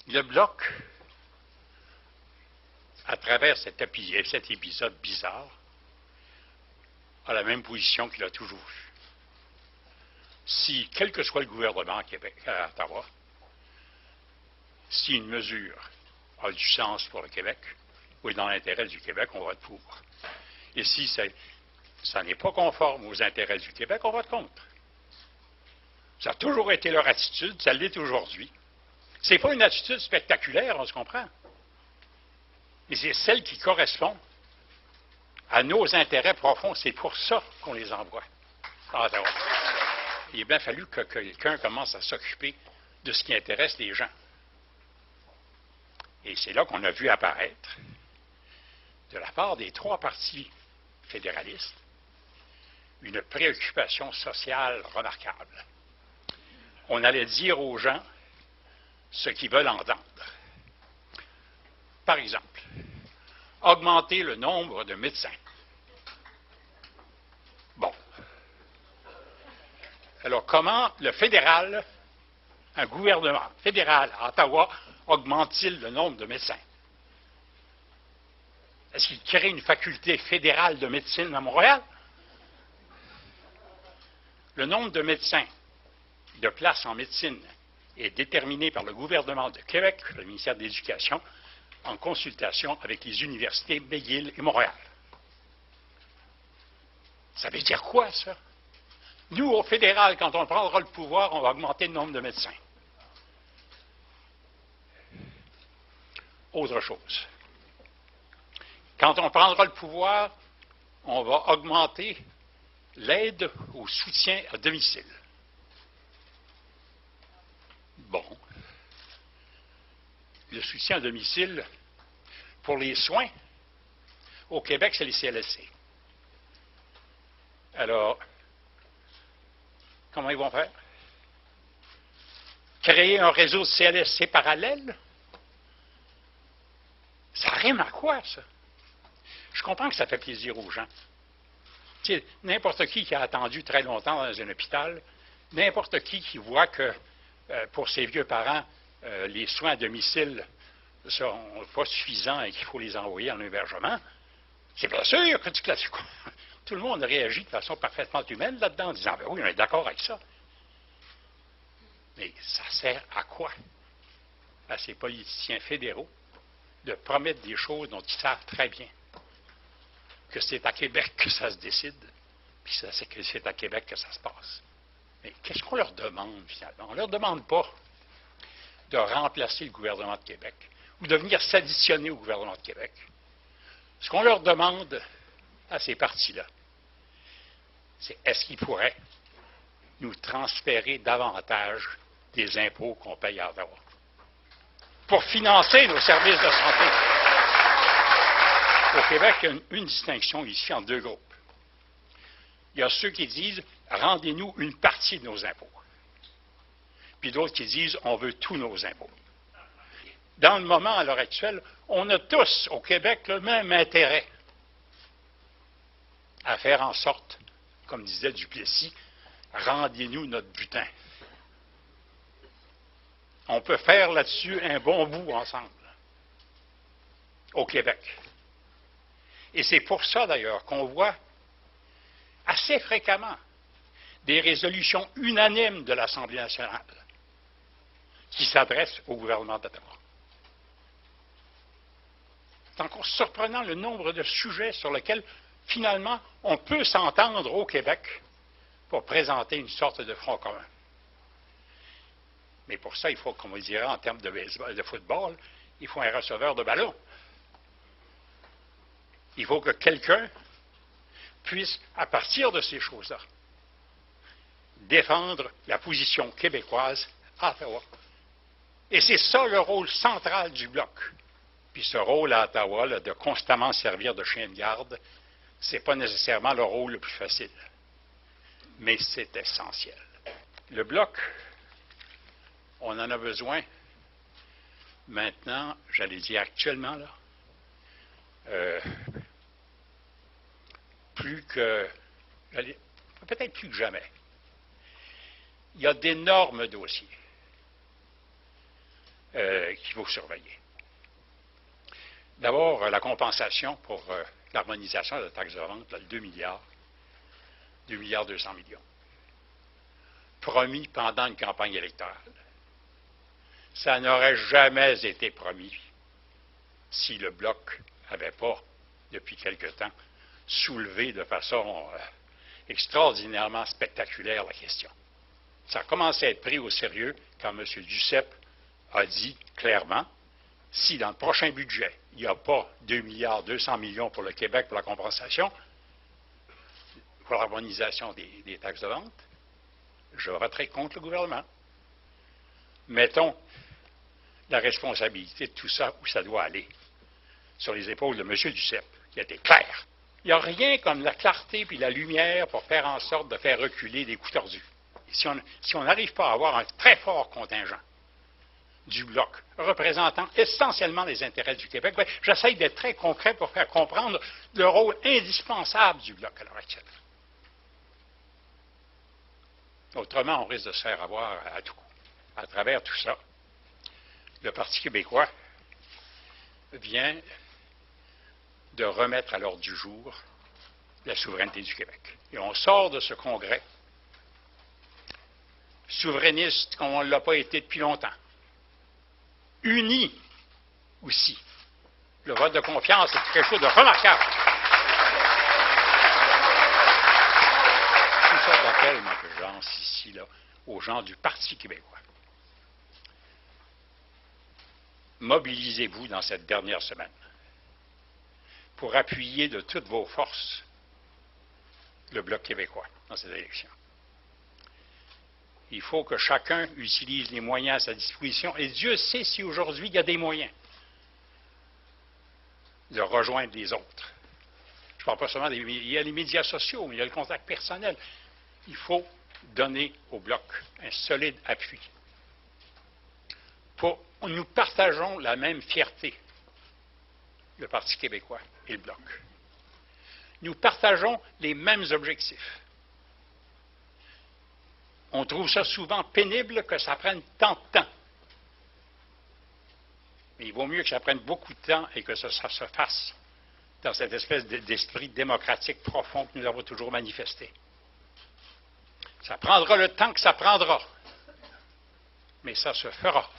Le Bloc, à travers cet épisode bizarre, a la même position qu'il a toujours eue. Si, quel que soit le gouvernement à Ottawa, si une mesure a du sens pour le Québec, ou est dans l'intérêt du Québec, on vote pour. Et si ça n'est pas conforme aux intérêts du Québec, on vote contre. Ça a toujours été leur attitude, ça l'est aujourd'hui. Ce n'est pas une attitude spectaculaire, on se comprend. Mais c'est celle qui correspond à nos intérêts profonds. C'est pour ça qu'on les envoie à Ottawa. Il a bien fallu que quelqu'un commence à s'occuper de ce qui intéresse les gens. Et c'est là qu'on a vu apparaître, de la part des trois partis fédéralistes, une préoccupation sociale remarquable. On allait dire aux gens ce qu'ils veulent entendre. Par exemple, augmenter le nombre de médecins. Bon. Alors, comment le fédéral, un gouvernement fédéral à Ottawa, augmente-t-il le nombre de médecins? Est-ce qu'il crée une faculté fédérale de médecine à Montréal? Le nombre de médecins, de places en médecine, est déterminé par le gouvernement de Québec, le ministère de l'Éducation, en consultation avec les universités McGill et Montréal. Ça veut dire quoi, ça? Nous, au fédéral, quand on prendra le pouvoir, on va augmenter le nombre de médecins. Autre chose. Quand on prendra le pouvoir, on va augmenter l'aide au soutien à domicile. Bon. Le soutien à domicile, pour les soins, au Québec, c'est les CLSC. Alors, comment ils vont faire? Créer un réseau de CLSC parallèle? Ça rime à quoi, ça? Je comprends que ça fait plaisir aux gens. Tu sais, n'importe qui a attendu très longtemps dans un hôpital, n'importe qui voit que pour ses vieux parents, les soins à domicile ne sont pas suffisants et qu'il faut les envoyer en hébergement, c'est bien sûr que tout le monde réagit de façon parfaitement humaine là-dedans en disant, ben oui, on est d'accord avec ça. Mais ça sert à quoi? À ces politiciens fédéraux de promettre des choses dont ils savent très bien que c'est à Québec que ça se décide, puis que c'est à Québec que ça se passe. Mais qu'est-ce qu'on leur demande, finalement? On ne leur demande pas de remplacer le gouvernement de Québec ou de venir s'additionner au gouvernement de Québec. Ce qu'on leur demande à ces partis-là, c'est est-ce qu'ils pourraient nous transférer davantage des impôts qu'on paye à Ottawa pour financer nos services de santé. Au Québec, il y a une distinction ici en deux groupes. Il y a ceux qui disent « rendez-nous une partie de nos impôts ». Puis d'autres qui disent « on veut tous nos impôts ». Dans le moment, à l'heure actuelle, on a tous, au Québec, le même intérêt à faire en sorte, comme disait Duplessis, « rendez-nous notre butin ». On peut faire là-dessus un bon bout ensemble, au Québec. Et c'est pour ça, d'ailleurs, qu'on voit assez fréquemment des résolutions unanimes de l'Assemblée nationale qui s'adressent au gouvernement d'Ottawa. C'est encore surprenant le nombre de sujets sur lesquels, finalement, on peut s'entendre au Québec pour présenter une sorte de front commun. Mais pour ça, il faut, comme on dirait en termes de football, il faut un receveur de ballon. Il faut que quelqu'un puisse, à partir de ces choses-là, défendre la position québécoise à Ottawa. Et c'est ça le rôle central du Bloc. Puis ce rôle à Ottawa, là, de constamment servir de chien de garde, ce n'est pas nécessairement le rôle le plus facile. Mais c'est essentiel. Le Bloc, on en a besoin maintenant, j'allais dire actuellement, là, peut-être plus que jamais. Il y a d'énormes dossiers. qu'il faut surveiller. D'abord, la compensation pour l'harmonisation de la taxe de vente, là, 2 milliards, 2 milliards 200 millions, promis pendant une campagne électorale. Ça n'aurait jamais été promis si le Bloc n'avait pas, depuis quelque temps, soulevé de façon extraordinairement spectaculaire la question. Ça a commencé à être pris au sérieux quand M. Duceppe a dit clairement, si dans le prochain budget, il n'y a pas 2 milliards 200 millions pour le Québec pour la compensation, pour l'harmonisation des taxes de vente, je voterai contre le gouvernement. Mettons la responsabilité de tout ça où ça doit aller, sur les épaules de M. Duceppe, qui a été clair. Il n'y a rien comme la clarté et la lumière pour faire en sorte de faire reculer des coups tordus. Et si on n'arrive pas à avoir un très fort contingent du Bloc, représentant essentiellement les intérêts du Québec, bien, j'essaie d'être très concret pour faire comprendre le rôle indispensable du Bloc à l'heure actuelle. Autrement, on risque de se faire avoir à tout. À travers tout ça, le Parti québécois vient de remettre à l'ordre du jour la souveraineté du Québec. Et on sort de ce congrès souverainiste comme on ne l'a pas été depuis longtemps. Uni aussi. Le vote de confiance est quelque chose de remarquable. C'est une sorte d'appel, moi, que je lance ici, là, aux gens du Parti québécois. Mobilisez-vous dans cette dernière semaine pour appuyer de toutes vos forces le Bloc québécois dans cette élection. Il faut que chacun utilise les moyens à sa disposition, et Dieu sait si aujourd'hui il y a des moyens de rejoindre les autres. Je ne parle pas seulement il y a les médias sociaux, mais il y a le contact personnel. Il faut donner au Bloc un solide appui. Nous partageons la même fierté, le Parti québécois et le Bloc. Nous partageons les mêmes objectifs. On trouve ça souvent pénible que ça prenne tant de temps. Mais il vaut mieux que ça prenne beaucoup de temps et que ça se fasse dans cette espèce d'esprit démocratique profond que nous avons toujours manifesté. Ça prendra le temps que ça prendra, mais ça se fera.